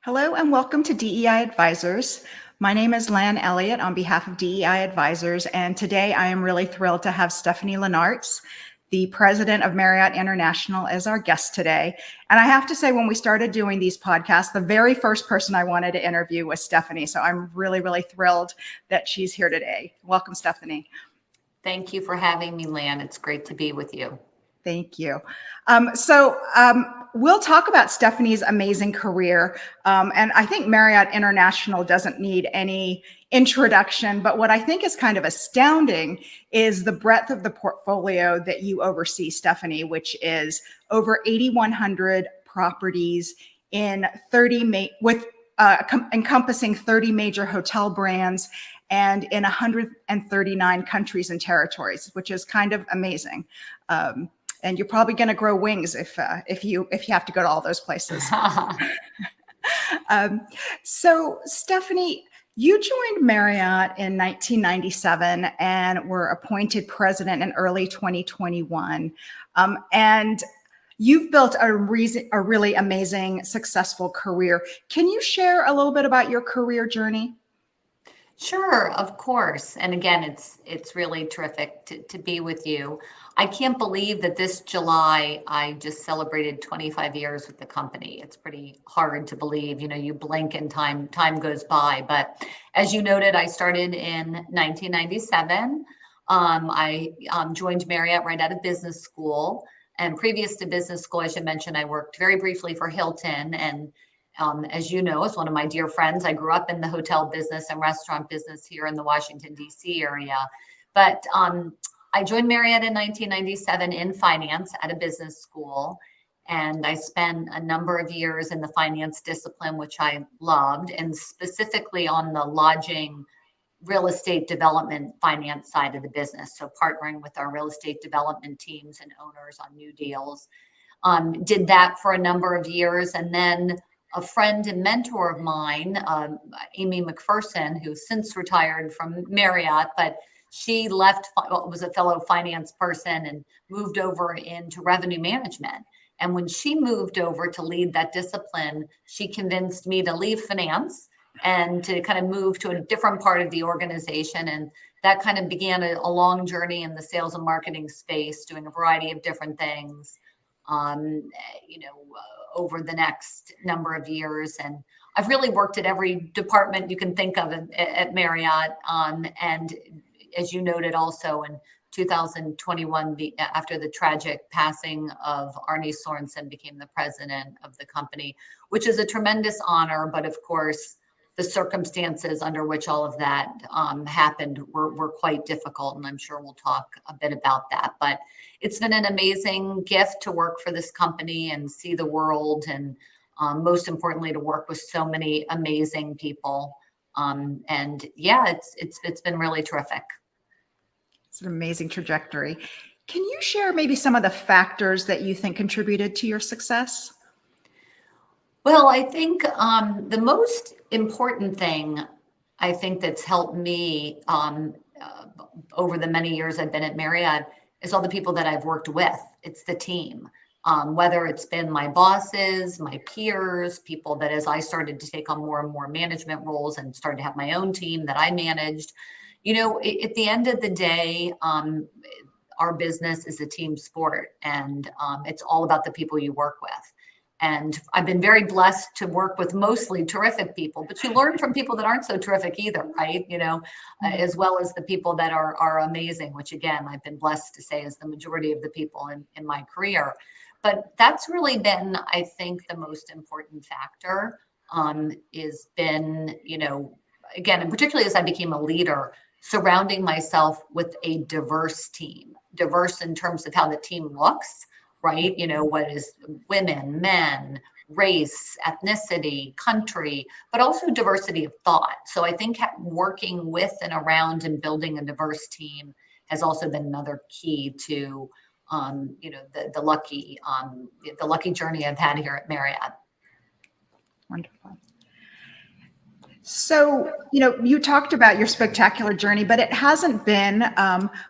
Hello and welcome to DEI Advisors. My name is Elliott on behalf of DEI Advisors, and today I am really thrilled to have Stephanie Linnartz, the president of Marriott International, as our guest today. And I have to say, when we started doing these podcasts, the very first person I wanted to interview was Stephanie. So I'm really thrilled that she's here today. Welcome, Stephanie. Thank you for having me, Lan. It's great to be with you. Thank you. We'll talk about Stephanie's amazing career. And I think Marriott International doesn't need any introduction, but what I think is kind of astounding is the breadth of the portfolio that you oversee, Stephanie, which is over 8,100 properties in encompassing 30 major hotel brands and in 139 countries and territories, which is kind of amazing. And you're probably going to grow wings if you have to go to all those places. So Stephanie, you joined Marriott in 1997 and were appointed president in early 2021. And you've built a really amazing, successful career. Can you share a little bit about your career journey? Sure, of course. And again, it's really terrific to be with you. I can't believe that this July I just celebrated 25 years with the company. It's pretty hard to believe. You blink and time goes by. But as you noted, I started in 1997. I joined Marriott right out of business school. And previous to business school, I should mention, I worked very briefly for Hilton. And as you know, as one of my dear friends, I grew up in the hotel business and restaurant business here in the Washington, D.C. area. But I joined Marriott in 1997 in finance at a business school. And I spent a number of years in the finance discipline, which I loved, and specifically on the lodging real estate development finance side of the business. So partnering with our real estate development teams and owners on new deals. Did that for a number of years. And then a friend and mentor of mine, Amy McPherson, who's since retired from Marriott, but she was a fellow finance person and moved over into revenue management. And when she moved over to lead that discipline, she convinced me to leave finance and to kind of move to a different part of the organization. And that kind of began a long journey in the sales and marketing space, doing a variety of different things. Over the next number of years. And I've really worked at every department you can think of at Marriott. And as you noted also in 2021, after the tragic passing of Arne Sorensen, became the president of the company, which is a tremendous honor. But of course, the circumstances under which all of that happened were quite difficult. And I'm sure we'll talk a bit about that. But it's been an amazing gift to work for this company and see the world. And most importantly, to work with so many amazing people. And yeah, it's been really terrific. It's an amazing trajectory. Can you share maybe some of the factors that you think contributed to your success? Well, I think the most important thing I think that's helped me over the many years I've been at Marriott is all the people that I've worked with. It's the team, whether it's been my bosses, my peers, people that as I started to take on more and more management roles and started to have my own team that I managed. At the end of the day, our business is a team sport, and it's all about the people you work with. And I've been very blessed to work with mostly terrific people, but you learn from people that aren't so terrific either, right? As well as the people that are amazing, which again, I've been blessed to say is the majority of the people in my career. But that's really been, I think, the most important factor is been, again, and particularly as I became a leader, surrounding myself with a diverse team, diverse in terms of how the team looks, right? What is women, men, race, ethnicity, country, but also diversity of thought. So I think working with and around and building a diverse team has also been another key to, the lucky journey I've had here at Marriott. Wonderful. So, you talked about your spectacular journey, but it hasn't been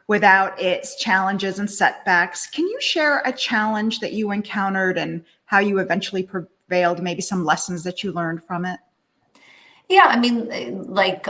without its challenges and setbacks. Can you share a challenge that you encountered and how you eventually prevailed, maybe some lessons that you learned from it? Yeah, I mean, like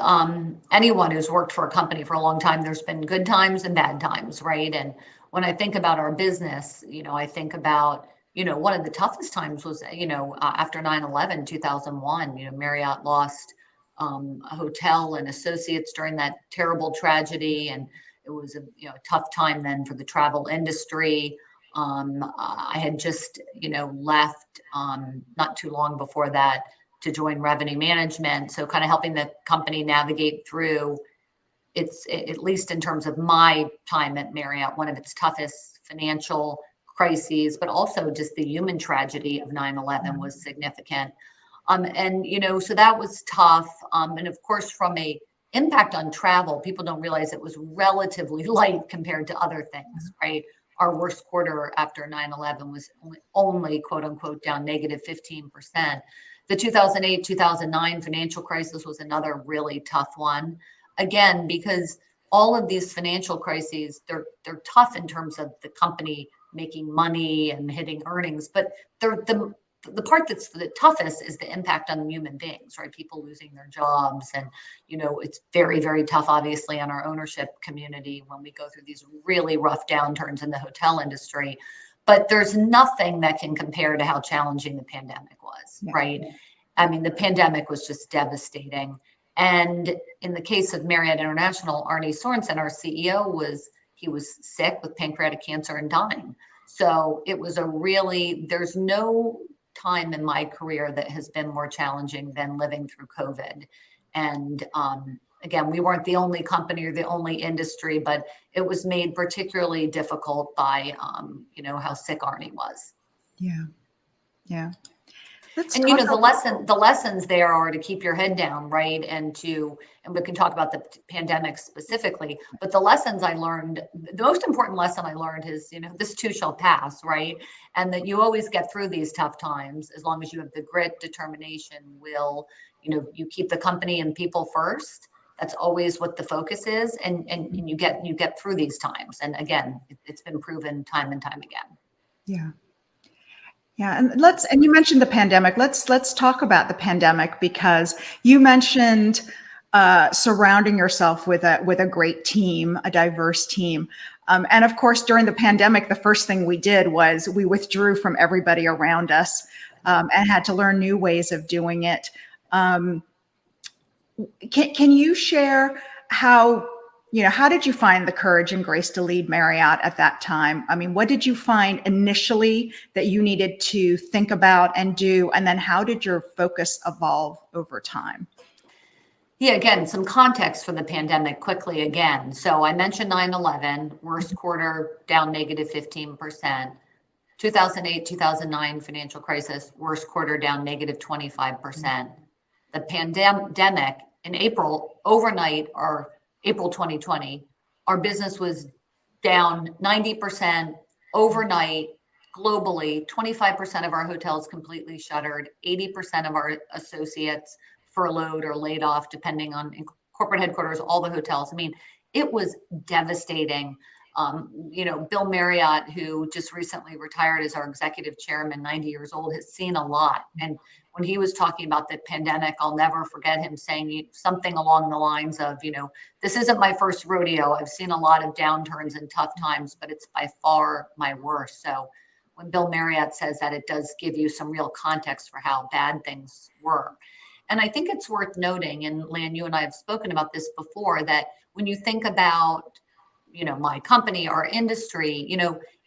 anyone who's worked for a company for a long time, there's been good times and bad times, right? And when I think about our business, I think about, one of the toughest times was, after 9/11, 2001, Marriott lost a hotel and associates during that terrible tragedy. And it was a tough time then for the travel industry. I had just, left not too long before that to join revenue management. So kind of helping the company navigate through its, at least in terms of my time at Marriott, one of its toughest financial crises, but also just the human tragedy of 9/11 was significant. And, so that was tough. And of course, from a impact on travel, people don't realize it was relatively light compared to other things, right? Our worst quarter after 9/11 was only quote unquote down negative 15%. The 2008, 2009 financial crisis was another really tough one. Again, because all of these financial crises, they're tough in terms of the company making money and hitting earnings, but they're the part that's the toughest is the impact on human beings, right? People losing their jobs. And, it's very, very tough, obviously, on our ownership community when we go through these really rough downturns in the hotel industry. But there's nothing that can compare to how challenging the pandemic was, right? I mean, the pandemic was just devastating. And in the case of Marriott International, Arne Sorensen, our CEO, was sick with pancreatic cancer and dying. So it was there's no time in my career that has been more challenging than living through COVID. And again, we weren't the only company or the only industry, but it was made particularly difficult by, how sick Arne was. Yeah. Yeah. And the lessons there are to keep your head down, right? And we can talk about the pandemic specifically, but the lessons I learned, the most important lesson I learned is, this too shall pass, right? And that you always get through these tough times as long as you have the grit, determination, will, you keep the company and people first. That's always what the focus is, and you get through these times. And again, it's been proven time and time again. Yeah. Yeah, and you mentioned the pandemic. Let's talk about the pandemic, because you mentioned surrounding yourself with a great team, a diverse team. And of course, during the pandemic, the first thing we did was we withdrew from everybody around us and had to learn new ways of doing it. Can you share how did you find the courage and grace to lead Marriott at that time? I mean, what did you find initially that you needed to think about and do? And then how did your focus evolve over time? Yeah, again, some context for the pandemic quickly again. So I mentioned 9/11, worst quarter down negative 15%. 2008, 2009 financial crisis, worst quarter down negative 25%. The pandemic in April, overnight, or April 2020, our business was down 90% overnight globally. 25% of our hotels completely shuttered, 80% of our associates furloughed or laid off, depending on corporate headquarters, all the hotels. I mean, it was devastating. Bill Marriott, who just recently retired as our executive chairman, 90 years old, has seen a lot. And when he was talking about the pandemic, I'll never forget him saying something along the lines of, this isn't my first rodeo. I've seen a lot of downturns and tough times, but it's by far my worst. So when Bill Marriott says that, it does give you some real context for how bad things were. And I think it's worth noting, and Lan, you and I have spoken about this before, that when you think about, my company, our industry,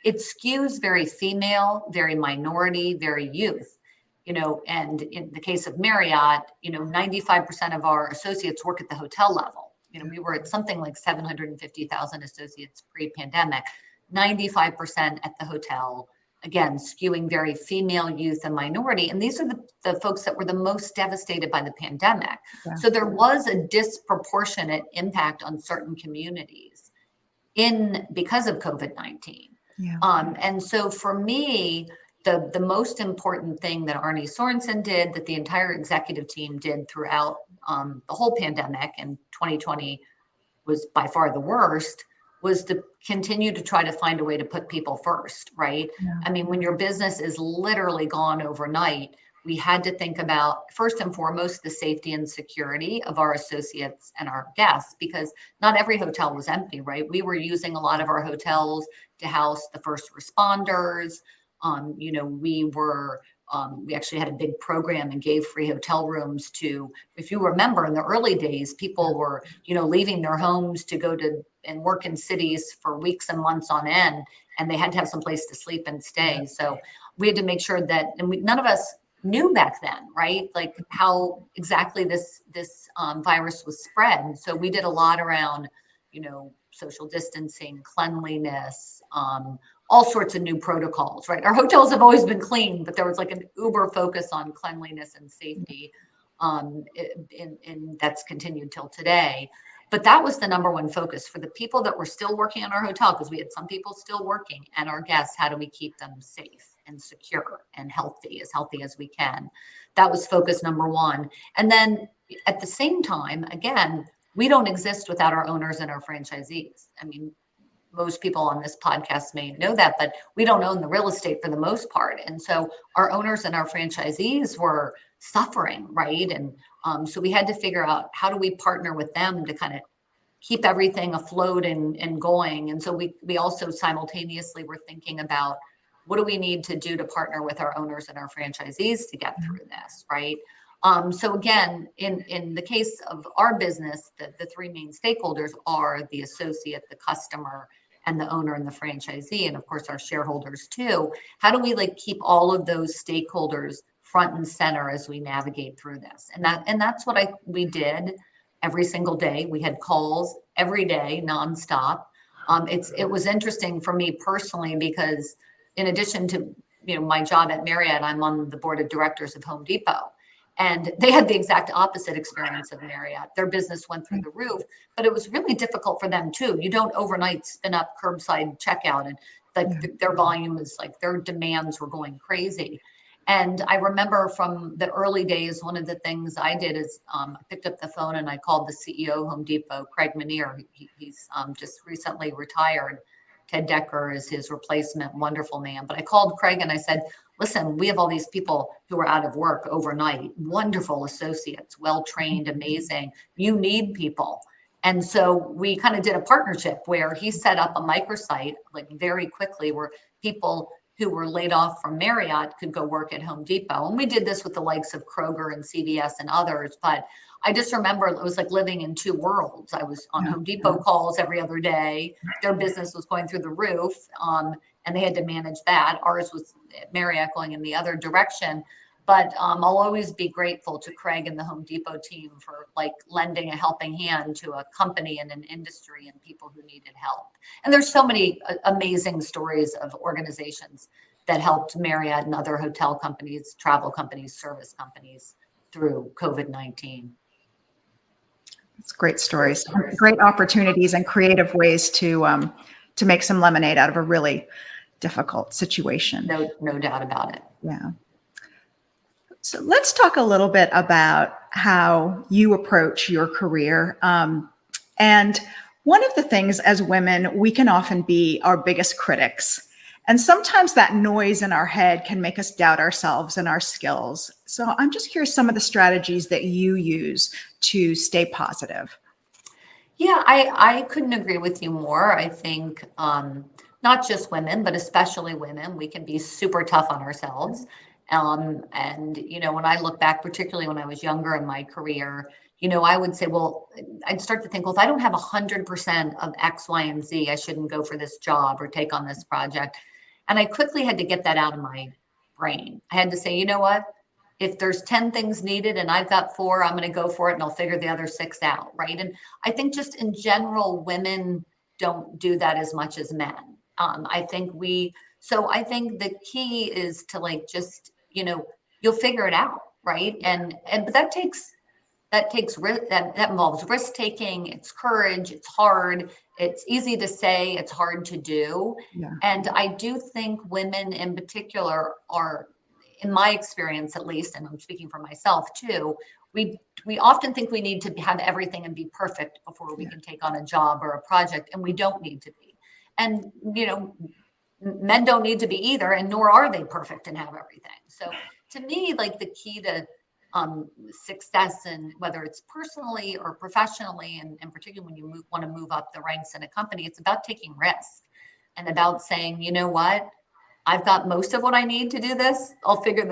it skews very female, very minority, very youth. And in the case of Marriott, 95% of our associates work at the hotel level. We were at something like 750,000 associates pre-pandemic, 95% at the hotel, again, skewing very female, youth, and minority. And these are the folks that were the most devastated by the pandemic. Yeah. So there was a disproportionate impact on certain communities because of COVID-19. Yeah. And so for me, the most important thing that Arne Sorensen did, that the entire executive team did throughout the whole pandemic, and 2020 was by far the worst, was to continue to try to find a way to put people first, right? Yeah. I mean, when your business is literally gone overnight, we had to think about, first and foremost, the safety and security of our associates and our guests, because not every hotel was empty, right? We were using a lot of our hotels to house the first responders. We actually had a big program and gave free hotel rooms to, if you remember, in the early days, people were, leaving their homes to go to and work in cities for weeks and months on end, and they had to have some place to sleep and stay. So we had to make sure that, and none of us knew back then, right? Like how exactly this virus was spread. So we did a lot around, social distancing, cleanliness, all sorts of new protocols, right? Our hotels have always been clean, but there was like an uber focus on cleanliness and safety, and that's continued till today. But that was the number one focus for the people that were still working in our hotel, because we had some people still working, and our guests. How do we keep them safe and secure and healthy as we can? That was focus number one. And then at the same time, again, we don't exist without our owners and our franchisees. I mean, most people on this podcast may know that, but we don't own the real estate for the most part. And so our owners and our franchisees were suffering, right? And so we had to figure out, how do we partner with them to kind of keep everything afloat and going. And so we also simultaneously were thinking about, what do we need to do to partner with our owners and our franchisees to get through this, right? So again, in the case of our business, the three main stakeholders are the associate, the customer, and the owner and the franchisee, and of course our shareholders too. How do we keep all of those stakeholders front and center as we navigate through this? And that's what we did every single day. We had calls every day, nonstop. It was interesting for me personally, because in addition to my job at Marriott, I'm on the board of directors of Home Depot. And they had the exact opposite experience of Marriott. Their business went through the roof, but it was really difficult for them too. You don't overnight spin up curbside checkout, and their volume is their demands were going crazy. And I remember from the early days, one of the things I did is I picked up the phone and I called the CEO of Home Depot, Craig Menear. He's just recently retired. Ted Decker is his replacement, wonderful man. But I called Craig and I said, listen, we have all these people who are out of work overnight, wonderful associates, well-trained, amazing. You need people. And so we kind of did a partnership where he set up a microsite very quickly, where people who were laid off from Marriott could go work at Home Depot. And we did this with the likes of Kroger and CVS and others. But I just remember it was like living in two worlds. I was on Home Depot calls every other day. Their business was going through the roof, and they had to manage that. Ours was Marriott going in the other direction. But I'll always be grateful to Craig and the Home Depot team for lending a helping hand to a company and an industry and people who needed help. And there's so many amazing stories of organizations that helped Marriott and other hotel companies, travel companies, service companies through COVID-19. It's great stories, great opportunities, and creative ways to make some lemonade out of a really difficult situation. No doubt about it. Yeah. So let's talk a little bit about how you approach your career. And one of the things as women, we can often be our biggest critics. And sometimes that noise in our head can make us doubt ourselves and our skills. So I'm just curious some of the strategies that you use to stay positive. Yeah, I couldn't agree with you more. I think not just women, but especially women, we can be super tough on ourselves. And, when I look back, particularly when I was younger in my career, I would say, well, I'd start to think, well, if I don't have 100% of X, Y, and Z, I shouldn't go for this job or take on this project. And I quickly had to get that out of my brain. I had to say, you know what? If there's 10 things needed and I've got 4, I'm going to go for it and I'll figure the other 6 out, right? And I think just in general, women don't do that as much as men. I think the key is to just, you'll figure it out, right? But that takes risk, that involves risk taking, it's courage, it's hard, it's easy to say, it's hard to do. Yeah. And I do think women in particular are, in my experience at least, and I'm speaking for myself too, we often think we need to have everything and be perfect before we can take on a job or a project, and we don't need to be. And, men don't need to be either, and nor are they perfect and have everything. So to me, like the key to success, and whether it's personally or professionally, and particularly when you want to move up the ranks in a company, it's about taking risk and about saying, you know what, I've got most of what I need to do this. I'll figure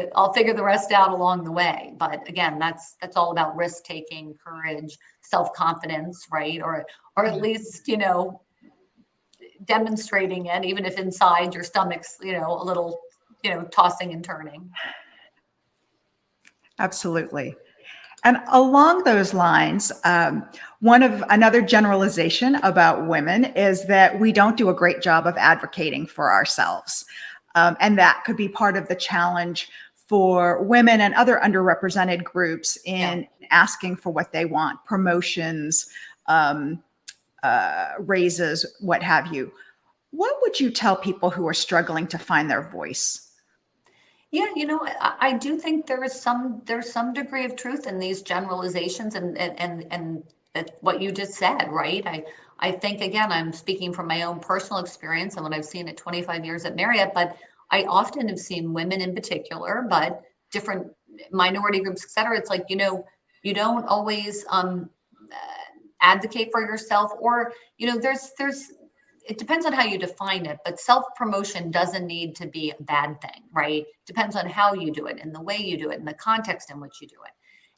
the rest out along the way. But again, that's all about risk taking, courage, self-confidence, right? Or at least, demonstrating it, even if inside your stomach's, a little, tossing and turning. Absolutely. And along those lines, another generalization about women is that we don't do a great job of advocating for ourselves. And that could be part of the challenge for women and other underrepresented groups in asking for what they want, promotions, raises, what have you. What would you tell people who are struggling to find their voice? Yeah, I do think there's some degree of truth in these generalizations and that what you just said, right? I think, again, I'm speaking from my own personal experience and what I've seen at 25 years at Marriott, but I often have seen women in particular, but different minority groups, et cetera. It's like, you don't always advocate for yourself, or, there's it depends on how you define it, but self-promotion doesn't need to be a bad thing, right? Depends on how you do it and the way you do it and the context in which you do it.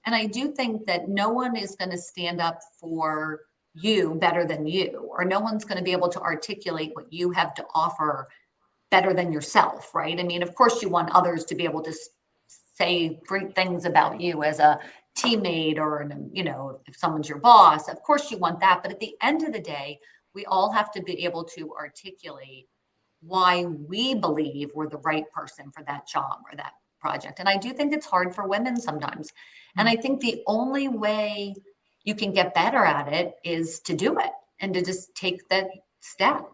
And I do think that no one is going to stand up for you better than you, or no one's going to be able to articulate what you have to offer better than yourself, right? I mean, of course you want others to be able to say great things about you as a teammate, or, if someone's your boss, of course you want that. But at the end of the day, we all have to be able to articulate why we believe we're the right person for that job or that project. And I do think it's hard for women sometimes. And I think the only way you can get better at it is to do it and to just take that step.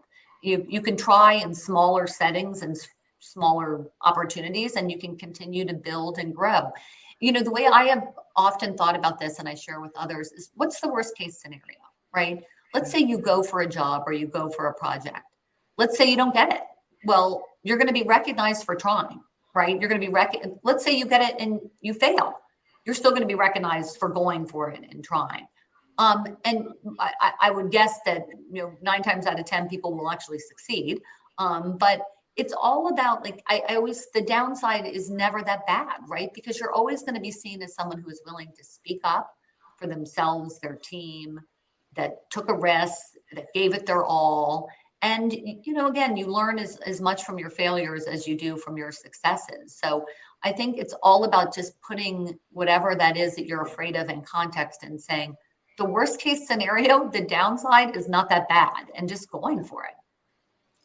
You can try in smaller settings and smaller opportunities, and you can continue to build and grow. The way I have often thought about this, and I share with others, is what's the worst case scenario, right? Let's say you go for a job or you go for a project. Let's say you don't get it. Well, you're going to be recognized for trying, right? You're going to be let's say you get it and you fail. You're still going to be recognized for going for it and trying. And I would guess that 9 times out of 10 people will actually succeed. But it's all about, like, I always, the downside is never that bad, right? Because you're always going to be seen as someone who is willing to speak up for themselves, their team, that took a risk, that gave it their all. And, again, you learn as much from your failures as you do from your successes. So I think it's all about just putting whatever that is that you're afraid of in context and saying, the worst case scenario, the downside is not that bad, and just going for it.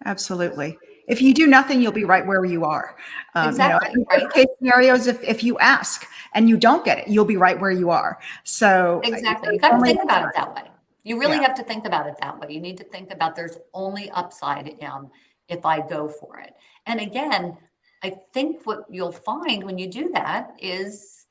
Absolutely. If you do nothing, you'll be right where you are. Exactly. Right. Case scenarios, if you ask and you don't get it, you'll be right where you are. So exactly, you got to think about it that way. You really have to think about it that way. You need to think about there's only upside if I go for it. And again, I think what you'll find when you do that is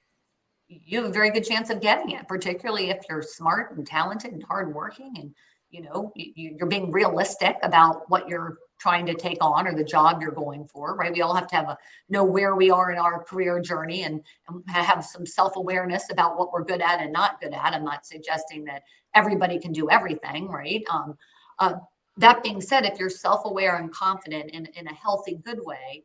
you have a very good chance of getting it, particularly if you're smart and talented and hardworking, and you're being realistic about what you're trying to take on or the job you're going for, right? We all have to know where we are in our career journey and have some self-awareness about what we're good at and not good at. I'm not suggesting that everybody can do everything, right? That being said, if you're self-aware and confident in a healthy, good way,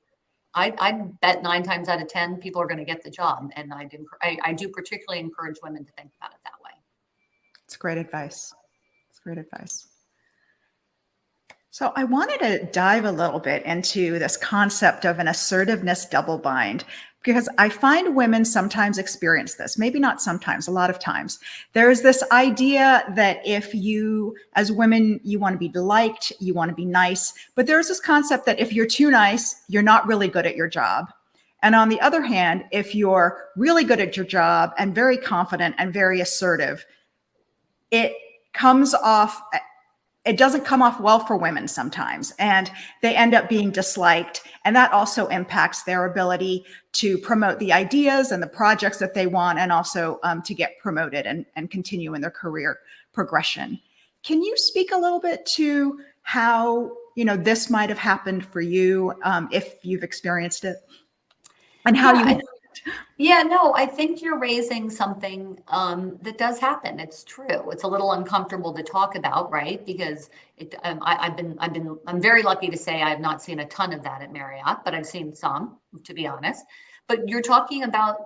I'd bet 9 times out of 10 people are going to get the job. And I do particularly encourage women to think about it that way. It's great advice. It's great advice. So I wanted to dive a little bit into this concept of an assertiveness double bind, because I find women sometimes experience this, maybe not sometimes, a lot of times. There's this idea that if you, as women, you want to be liked, you want to be nice, but there's this concept that if you're too nice, you're not really good at your job. And on the other hand, if you're really good at your job and very confident and very assertive, it comes off it doesn't come off well for women sometimes, and they end up being disliked. And that also impacts their ability to promote the ideas and the projects that they want, and also to get promoted and continue in their career progression. Can you speak a little bit to how, this might have happened for you, if you've experienced it, and how you... Yeah, no, I think you're raising something that does happen. It's true. It's a little uncomfortable to talk about, right? Because I'm very lucky to say I have not seen a ton of that at Marriott, but I've seen some, to be honest. But you're talking about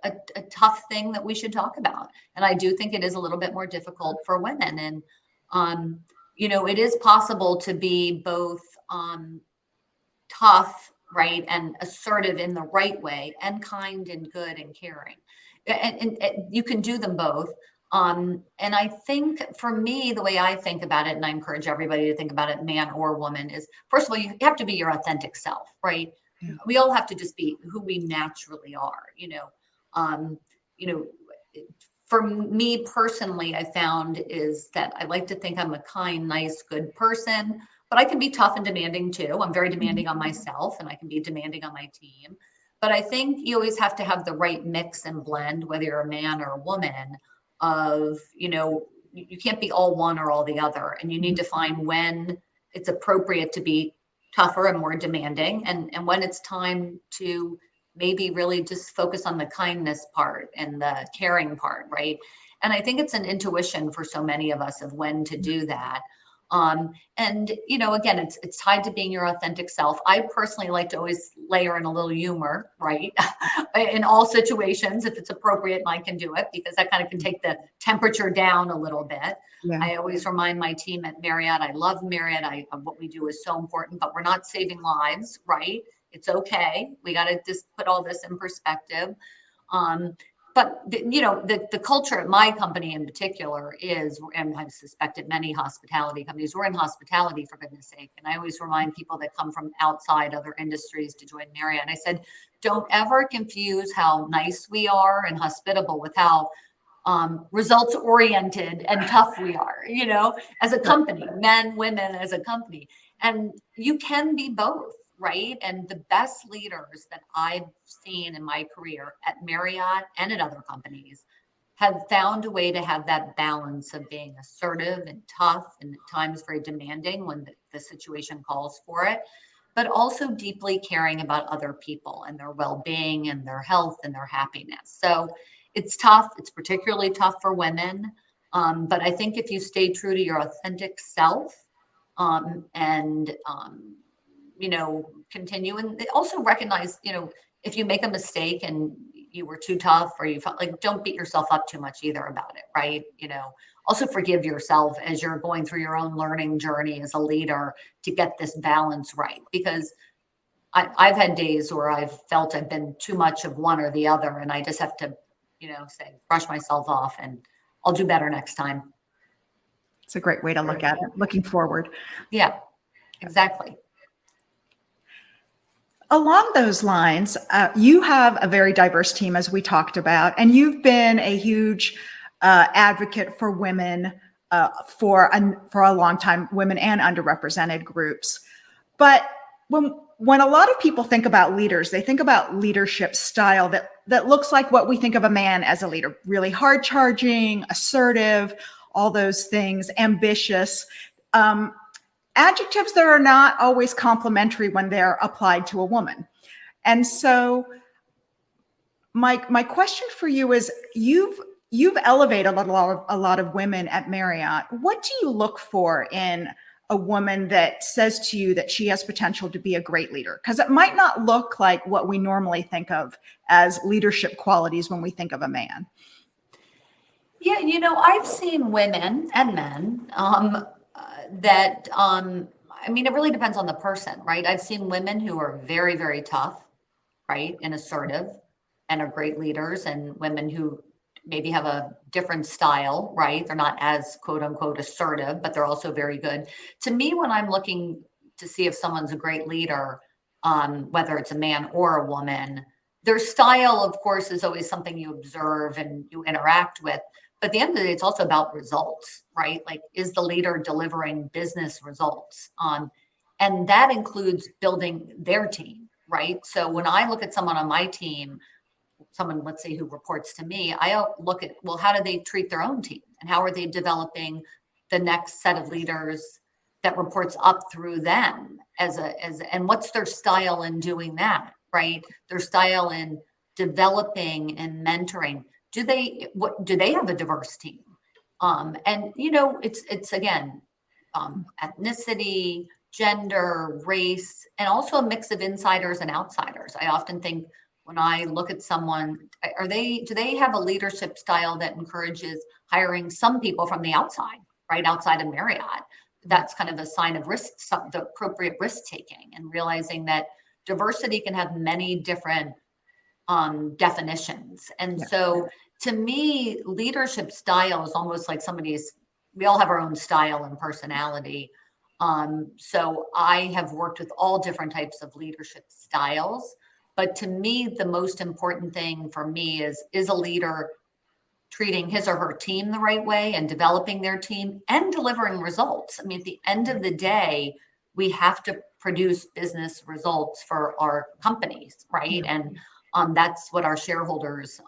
a tough thing that we should talk about, and I do think it is a little bit more difficult for women. And it is possible to be both tough, right, and assertive in the right way, and kind and good and caring, and you can do them both. And I think for me, the way I think about it, and I encourage everybody to think about it, man or woman, is first of all, you have to be your authentic self, right? Yeah. We all have to just be who we naturally are, for me personally, I found is that I like to think I'm a kind, nice, good person, but I can be tough and demanding too. I'm very demanding on myself, and I can be demanding on my team. But I think you always have to have the right mix and blend, whether you're a man or a woman, of, you can't be all one or all the other. And you need to find when it's appropriate to be tougher and more demanding, and when it's time to maybe really just focus on the kindness part and the caring part, right? And I think it's an intuition for so many of us of when to do that. And again, it's tied to being your authentic self. I personally like to always layer in a little humor, right? In all situations, if it's appropriate and I can do it, because that kind of can take the temperature down a little bit. Yeah. I always remind my team at Marriott, I love Marriott. What we do is so important, but we're not saving lives, right? It's okay. We got to just put all this in perspective. But the culture at my company in particular is, and I suspect at many hospitality companies, we're in hospitality, for goodness sake. And I always remind people that come from outside other industries to join Marriott. And I said, don't ever confuse how nice we are and hospitable with how results oriented and tough we are, as a company, men, women, as a company. And you can be both. Right. And the best leaders that I've seen in my career at Marriott and at other companies have found a way to have that balance of being assertive and tough, and at times very demanding when the situation calls for it, but also deeply caring about other people and their well-being and their health and their happiness. So it's tough. It's particularly tough for women. But I think if you stay true to your authentic self, continue, and also recognize, if you make a mistake and you were too tough, or you felt like, don't beat yourself up too much either about it, right? Also forgive yourself as you're going through your own learning journey as a leader to get this balance right. Because I've had days where I've felt I've been too much of one or the other, and I just have to, brush myself off, and I'll do better next time. It's a great way to look at it, looking forward. Yeah, exactly. Along those lines, you have a very diverse team, as we talked about, and you've been a huge advocate for women for a long time, women and underrepresented groups. But when a lot of people think about leaders, they think about leadership style that looks like what we think of a man as a leader: really hard charging, assertive, all those things, ambitious. Adjectives that are not always complimentary when they're applied to a woman. And so my question for you is, you've elevated a lot of women at Marriott. What do you look for in a woman that says to you that she has potential to be a great leader? Because it might not look like what we normally think of as leadership qualities when we think of a man. Yeah, I've seen women and men it really depends on the person, right? I've seen women who are very, very tough, right, and assertive, and are great leaders, and women who maybe have a different style, right? They're not as quote unquote assertive, but they're also very good. To me, when I'm looking to see if someone's a great leader, whether it's a man or a woman, their style, of course, is always something you observe and you interact with. But at the end of the day, it's also about results, right? Like, is the leader delivering business results? And that includes building their team, right? So when I look at someone on my team, someone, let's say, who reports to me, I look at, well, how do they treat their own team? And how are they developing the next set of leaders that reports up through them and what's their style in doing that, right? Their style in developing and mentoring. Do they have a diverse team? And it's again, ethnicity, gender, race, and also a mix of insiders and outsiders. I often think when I look at someone, do they have a leadership style that encourages hiring some people from the outside, right? Outside of Marriott. That's kind of a sign of risk, the appropriate risk taking, and realizing that diversity can have many different definitions. And so to me, leadership style is almost like we all have our own style and personality. So I have worked with all different types of leadership styles. But to me, the most important thing for me is a leader treating his or her team the right way and developing their team and delivering results. I mean, at the end of the day, we have to produce business results for our companies, right? And that's what our shareholders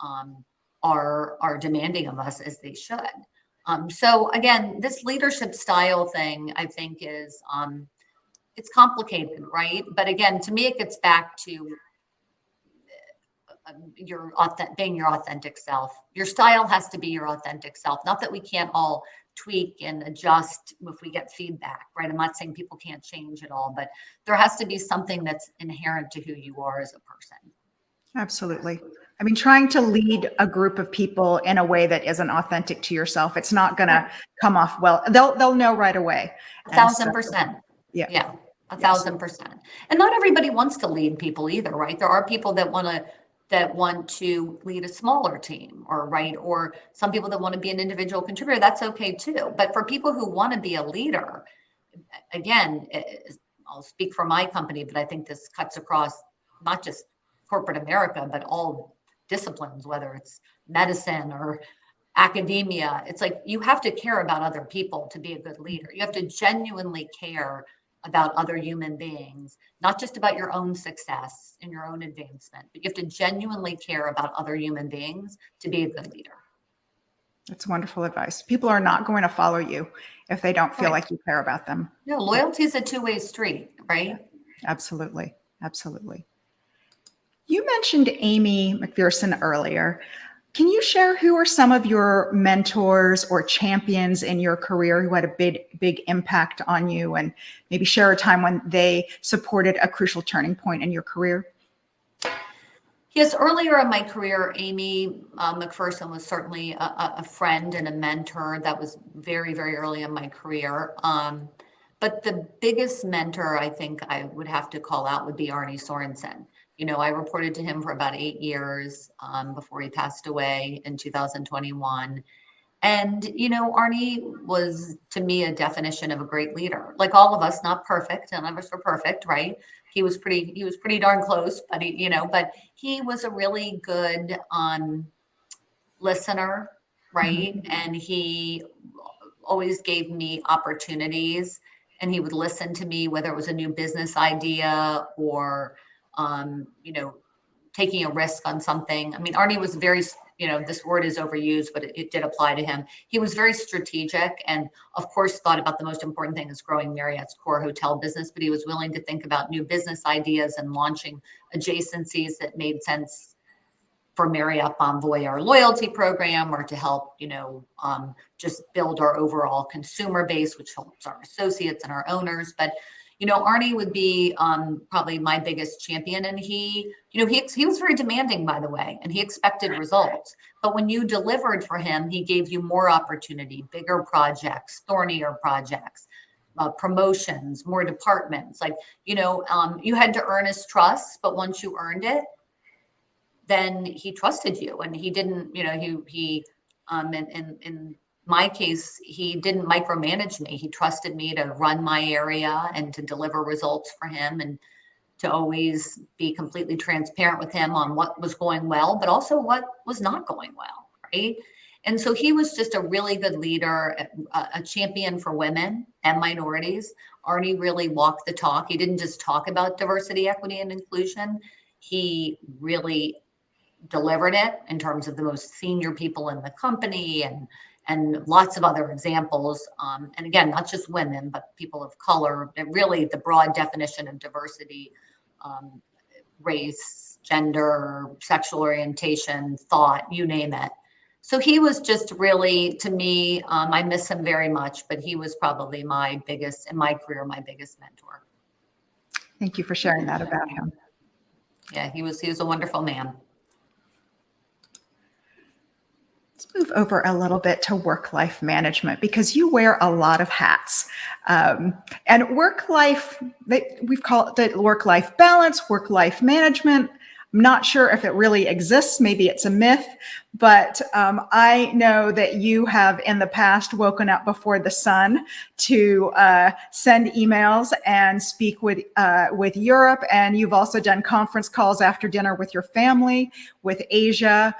are demanding of us, as they should. So again, this leadership style thing, I think, is it's complicated, right? But again, to me, it gets back to being your authentic self. Your style has to be your authentic self. Not that we can't all tweak and adjust if we get feedback, right? I'm not saying people can't change at all, but there has to be something that's inherent to who you are as a person. Absolutely. I mean, trying to lead a group of people in a way that isn't authentic to yourself, it's not going to come off well. They'll know right away. 1,000%. Yeah. 1,000%. And not everybody wants to lead people either, right? There are people that want to lead a smaller team, or some people that want to be an individual contributor. That's okay too. But for people who want to be a leader, again, I'll speak for my company, but I think this cuts across not just corporate America, but all disciplines, whether it's medicine or academia. It's like, you have to care about other people to be a good leader. You have to genuinely care about other human beings, not just about your own success and your own advancement, but you have to genuinely care about other human beings to be a good leader. That's wonderful advice. People are not going to follow you if they don't feel like you care about them. No, loyalty is a two-way street, right? Absolutely. Absolutely. You mentioned Amy McPherson earlier. Can you share who are some of your mentors or champions in your career who had a big impact on you, and maybe share a time when they supported a crucial turning point in your career? Yes, earlier in my career, Amy McPherson was certainly a friend and a mentor. That was very, very early in my career. But the biggest mentor I think I would have to call out would be Arnie Sorensen. I reported to him for about 8 years before he passed away in 2021. And, Arnie was, to me, a definition of a great leader. Like all of us, not perfect. None of us are perfect, right? He was pretty darn close, but he was a really good listener, right? Mm-hmm. And he always gave me opportunities, and he would listen to me, whether it was a new business idea or taking a risk on something. I mean, Arnie was very, this word is overused, but it did apply to him. He was very strategic and, of course, thought about the most important thing is growing Marriott's core hotel business, but he was willing to think about new business ideas and launching adjacencies that made sense for Marriott Bonvoy, our loyalty program, or to help, just build our overall consumer base, which helps our associates and our owners. But Arnie would be probably my biggest champion. And he was very demanding, by the way, and he expected results. But when you delivered for him, he gave you more opportunity, bigger projects, thornier projects, promotions, more departments. You had to earn his trust, but once you earned it, then he trusted you. And he didn't, in my case, he didn't micromanage me. He trusted me to run my area and to deliver results for him, and to always be completely transparent with him on what was going well, but also what was not going well, right? And so he was just a really good leader, a champion for women and minorities. Arnie really walked the talk. He didn't just talk about diversity, equity, and inclusion. He really delivered it in terms of the most senior people in the company and lots of other examples. And again, not just women, but people of color, and really the broad definition of diversity, race, gender, sexual orientation, thought, you name it. So he was just really, to me, I miss him very much, but he was probably my biggest, in my career, my biggest mentor. Thank you for sharing that about him. Yeah, he was a wonderful man. Let's move over a little bit to work-life management, because you wear a lot of hats. And work-life, we've called it work-life balance, work-life management. I'm not sure if it really exists. Maybe it's a myth, but I know that you have in the past woken up before the sun to send emails and speak with Europe. And you've also done conference calls after dinner with your family, with Asia.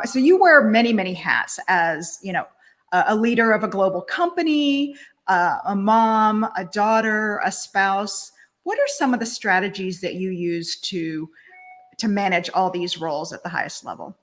So you wear many, many hats as, you know, a leader of a global company, a mom, a daughter, a spouse. What are some of the strategies that you use to manage all these roles at the highest level?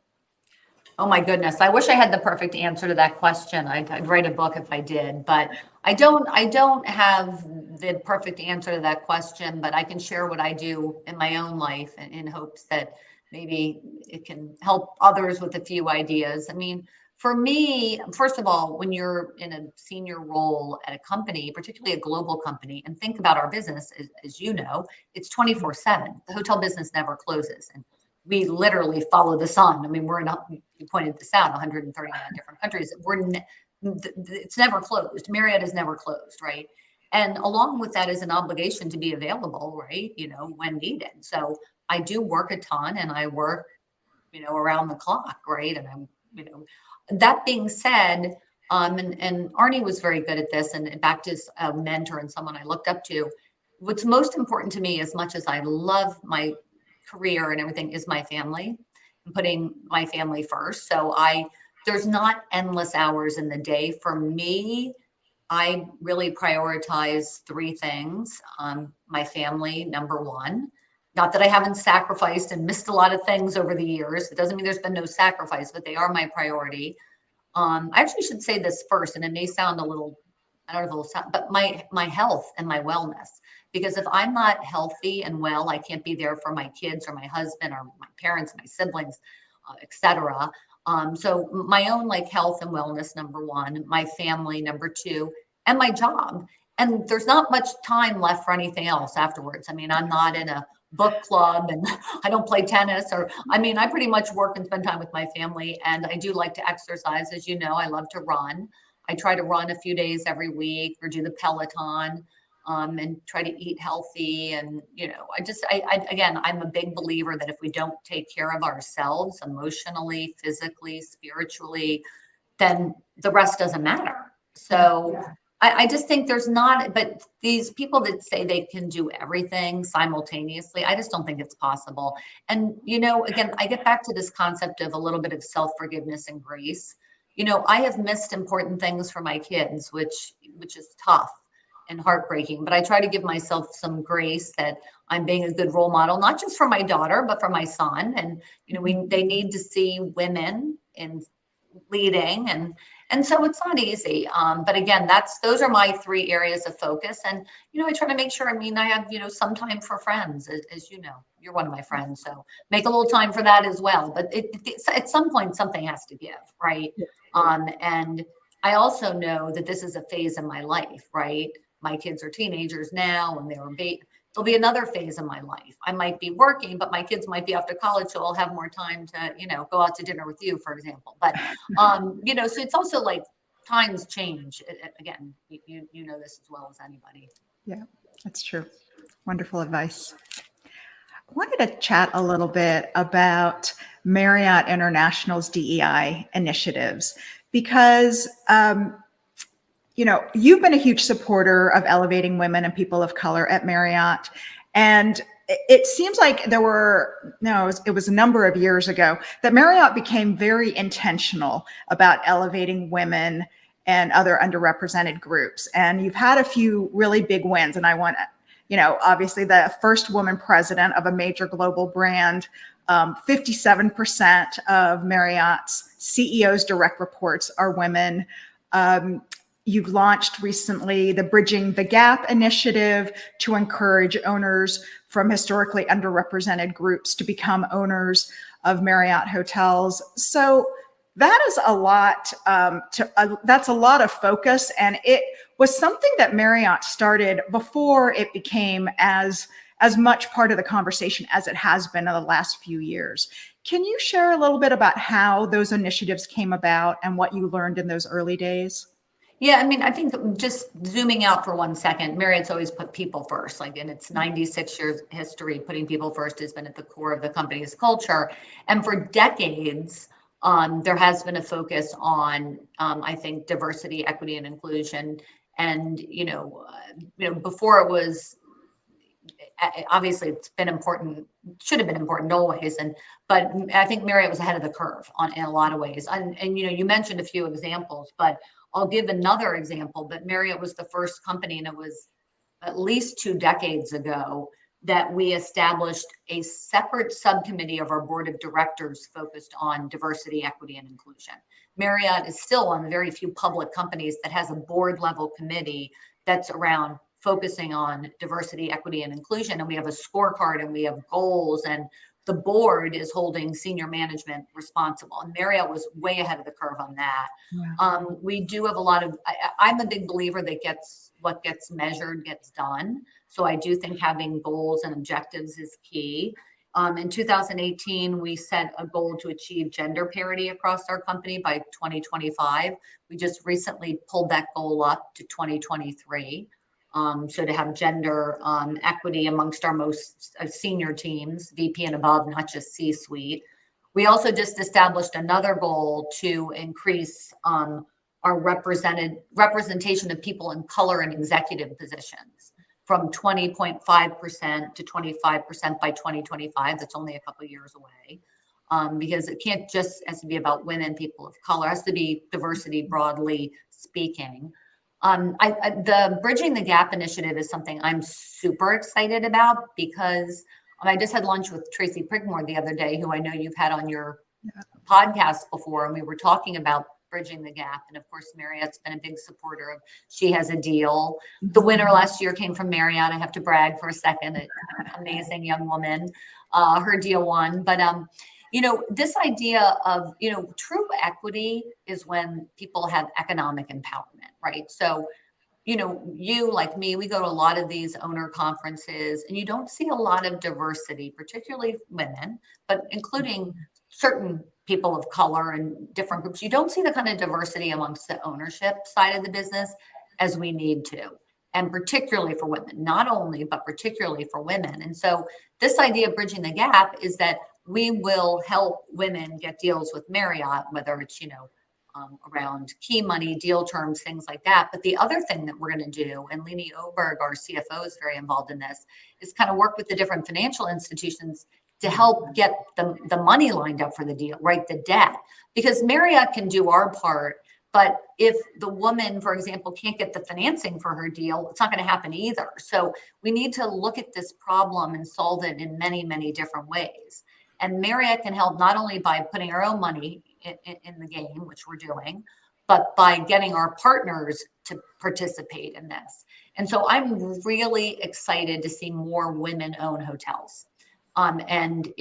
Oh my goodness. I wish I had the perfect answer to that question. I'd write a book if I did, but I don't have the perfect answer to that question, but I can share what I do in my own life in hopes that maybe it can help others with a few ideas. I mean, for me, first of all, when you're in a senior role at a company, particularly a global company, and think about our business, as you know, it's 24/7. The hotel business never closes. And we literally follow the sun. I mean, you pointed this out, 139 different countries. It's never closed. Marriott is never closed, right? And along with that is an obligation to be available, right? You know, when needed. So I do work a ton and I work, you know, around the clock, right? And I'm, you know, that being said, and Arnie was very good at this, and back to his mentor and someone I looked up to. What's most important to me, as much as I love my career and everything, is my family and putting my family first. So there's not endless hours in the day. For me, I really prioritize three things. My family, number one. Not that I haven't sacrificed and missed a lot of things over the years. It doesn't mean there's been no sacrifice, but they are my priority. I actually should say this first, and it may sound a little, I don't know if it'll sound, but my health and my wellness. Because if I'm not healthy and well, I can't be there for my kids or my husband or my parents, my siblings, etc. So my own like health and wellness, number one, my family, number two, and my job. And there's not much time left for anything else afterwards. I mean, I'm not in a book club and I don't play tennis, or I mean, I pretty much work and spend time with my family. And I do like to exercise. As you know, I love to run. I try to run a few days every week or do the Peloton. And try to eat healthy. And, you know, again, I'm a big believer that if we don't take care of ourselves emotionally, physically, spiritually, then the rest doesn't matter. So yeah. I just think but these people that say they can do everything simultaneously, I just don't think it's possible. And, you know, again, I get back to this concept of a little bit of self-forgiveness and grace. You know, I have missed important things for my kids, which is tough and heartbreaking, but I try to give myself some grace that I'm being a good role model, not just for my daughter, but for my son. And, you know, they need to see women in leading, and so it's not easy. But again, those are my three areas of focus. And, you know, I try to make sure, I mean, I have, you know, some time for friends, as you know, you're one of my friends, so make a little time for that as well. But at some point, something has to give, right? And I also know that this is a phase in my life, right? My kids are teenagers now, and there'll be another phase in my life. I might be working, but my kids might be off to college, so I'll have more time to, you know, go out to dinner with you, for example. But, you know, so it's also like times change. Again, you know this as well as anybody. Yeah, that's true. Wonderful advice. I wanted to chat a little bit about Marriott International's DEI initiatives, because you know, you've been a huge supporter of elevating women and people of color at Marriott. And it seems like it was a number of years ago that Marriott became very intentional about elevating women and other underrepresented groups. And you've had a few really big wins. And I want, obviously the first woman president of a major global brand, 57% of Marriott's CEO's direct reports are women. You've launched recently the Bridging the Gap initiative to encourage owners from historically underrepresented groups to become owners of Marriott hotels. So that is a lot. That's a lot of focus, and it was something that Marriott started before it became as much part of the conversation as it has been in the last few years. Can you share a little bit about how those initiatives came about and what you learned in those early days? Yeah, I mean, I think just zooming out for 1 second, Marriott's always put people first. Like in its 96 years history, putting people first has been at the core of the company's culture. And for decades, there has been a focus on, I think, diversity, equity, and inclusion. And before it was, obviously it's been important, should have been important always. But I think Marriott was ahead of the curve in a lot of ways. And you mentioned a few examples, but I'll give another example. But Marriott was the first company, and it was at least 2 decades ago, that we established a separate subcommittee of our board of directors focused on diversity, equity, and inclusion. Marriott is still one of the very few public companies that has a board level committee that's around focusing on diversity, equity, and inclusion. And we have a scorecard and we have goals, and the board is holding senior management responsible. And Marriott was way ahead of the curve on that. Yeah. We do have a lot of, I'm a big believer that what gets measured gets done. So I do think having goals and objectives is key. In 2018, we set a goal to achieve gender parity across our company by 2025. We just recently pulled that goal up to 2023. So to have gender equity amongst our most senior teams, VP and above, not just C-suite. We also just established another goal to increase our representation of people in color in executive positions from 20.5% to 25% by 2025. That's only a couple of years away. Because it can't just has to be about women, people of color. It has to be diversity broadly speaking. The Bridging the Gap initiative is something I'm super excited about because I just had lunch with Tracy Prigmore the other day, who I know you've had on your podcast before, and we were talking about Bridging the Gap. And of course, Marriott's been a big supporter of She Has a Deal. The winner last year came from Marriott. I have to brag for a second. An amazing young woman. Her deal won. But this idea of, true equity is when people have economic empowerment, right? So, you like me, we go to a lot of these owner conferences, and you don't see a lot of diversity, particularly women, but including certain people of color and different groups. You don't see the kind of diversity amongst the ownership side of the business as we need to. And particularly for women, not only, but particularly for women. And so this idea of bridging the gap is that we will help women get deals with Marriott, whether it's, around key money, deal terms, things like that. But the other thing that we're going to do, and Leanie Oberg, our CFO, is very involved in this, is kind of work with the different financial institutions to help get the money lined up for the deal, right? The debt. Because Marriott can do our part, but if the woman, for example, can't get the financing for her deal, it's not going to happen either. So we need to look at this problem and solve it in many, many different ways. And Marriott can help not only by putting our own money in the game, which we're doing, but by getting our partners to participate in this. And so I'm really excited to see more women-owned hotels. And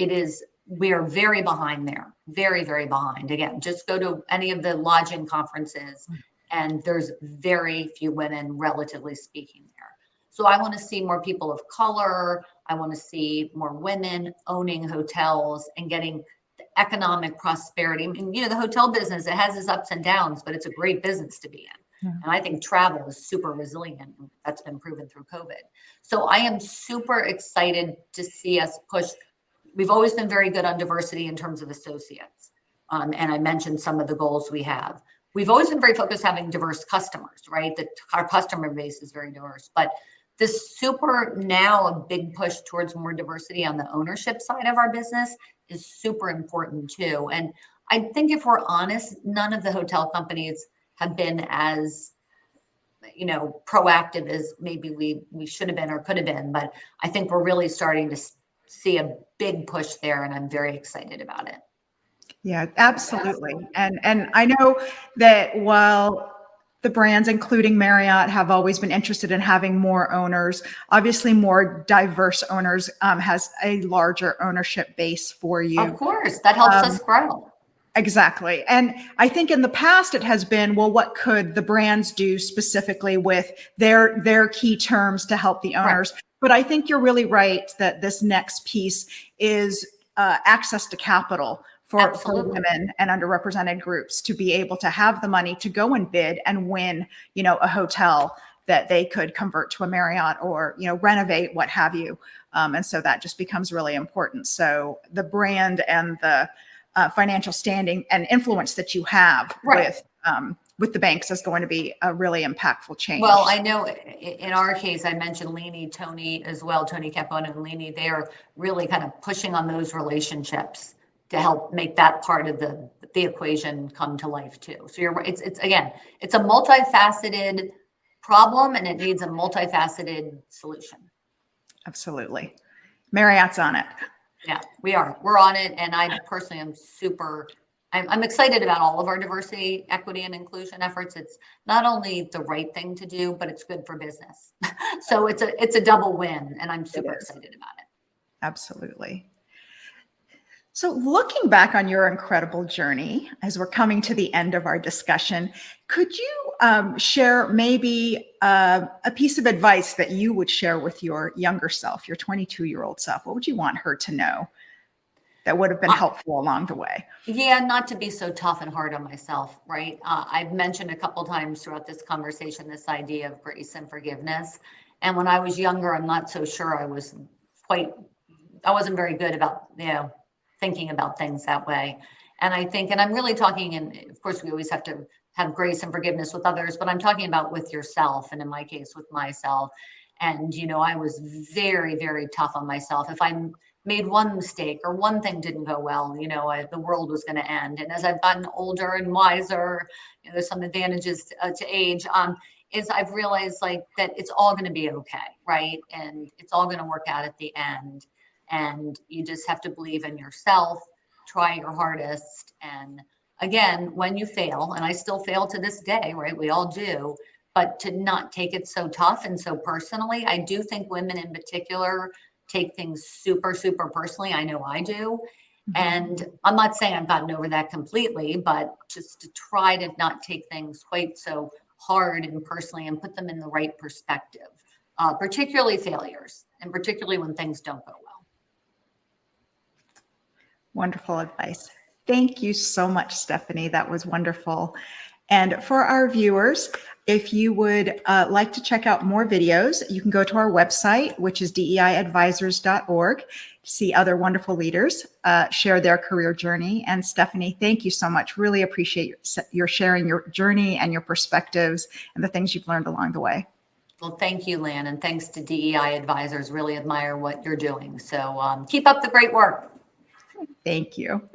we are very behind there, very, very behind. Again, just go to any of the lodging conferences, and there's very few women, relatively speaking, there. So I want to see more people of color. I want to see more women owning hotels and getting the economic prosperity. I mean, the hotel business, it has its ups and downs, but it's a great business to be in. And I think travel is super resilient. That's been proven through COVID. So I am super excited to see us push. We've always been very good on diversity in terms of associates. And I mentioned some of the goals we have. We've always been very focused on having diverse customers, right? That our customer base is very diverse. But this super now a big push towards more diversity on the ownership side of our business is super important too. And I think if we're honest, none of the hotel companies have been as, proactive as maybe we should have been or could have been. But I think we're really starting to see a big push there, and I'm very excited about it. Yeah, absolutely. And I know that while the brands, including Marriott, have always been interested in having more owners, obviously more diverse owners has a larger ownership base for you. Of course, that helps us grow. Exactly. And I think in the past it has been, well, what could the brands do specifically with their key terms to help the owners? Right. But I think you're really right that this next piece is access to capital for women and underrepresented groups to be able to have the money to go and bid and win, a hotel that they could convert to a Marriott or, renovate, what have you. And so that just becomes really important. So the brand and the financial standing and influence that you have with the banks is going to be a really impactful change. Well, I know in our case, I mentioned Leany, Tony as well, Tony Capone and Leany, they are really kind of pushing on those relationships to help make that part of the equation come to life too. So it's a multifaceted problem and it needs a multifaceted solution. Absolutely. Marriott's on it. Yeah, we are. We're on it. And I personally am I'm excited about all of our diversity, equity, and inclusion efforts. It's not only the right thing to do, but it's good for business. So it's a double win, and I'm super excited about it. Absolutely. So looking back on your incredible journey, as we're coming to the end of our discussion, could you share maybe a piece of advice that you would share with your younger self, your 22-year-old self? What would you want her to know that would have been helpful along the way? Yeah, not to be so tough and hard on myself, right? I've mentioned a couple times throughout this conversation this idea of grace and forgiveness. And when I was younger, I'm not so sure I wasn't very good about, thinking about things that way. And I think, and I'm really talking, and of course we always have to have grace and forgiveness with others, but I'm talking about with yourself, and in my case with myself. And, I was very, very tough on myself. If I made one mistake or one thing didn't go well, the world was going to end. And as I've gotten older and wiser, there's some advantages to age, is I've realized that it's all going to be okay, right? And it's all going to work out at the end. And you just have to believe in yourself, try your hardest. And again, when you fail, and I still fail to this day, right? We all do, but to not take it so tough and so personally. I do think women in particular take things super, super personally. I know I do. Mm-hmm. And I'm not saying I've gotten over that completely, but just to try to not take things quite so hard and personally and put them in the right perspective, particularly failures, and particularly when things don't go well. Wonderful advice. Thank you so much, Stephanie. That was wonderful. And for our viewers, if you would like to check out more videos, you can go to our website, which is deiadvisors.org, to see other wonderful leaders share their career journey. And Stephanie, thank you so much. Really appreciate your sharing your journey and your perspectives and the things you've learned along the way. Well, thank you, Lan, and thanks to DEI Advisors. Really admire what you're doing. So keep up the great work. Thank you.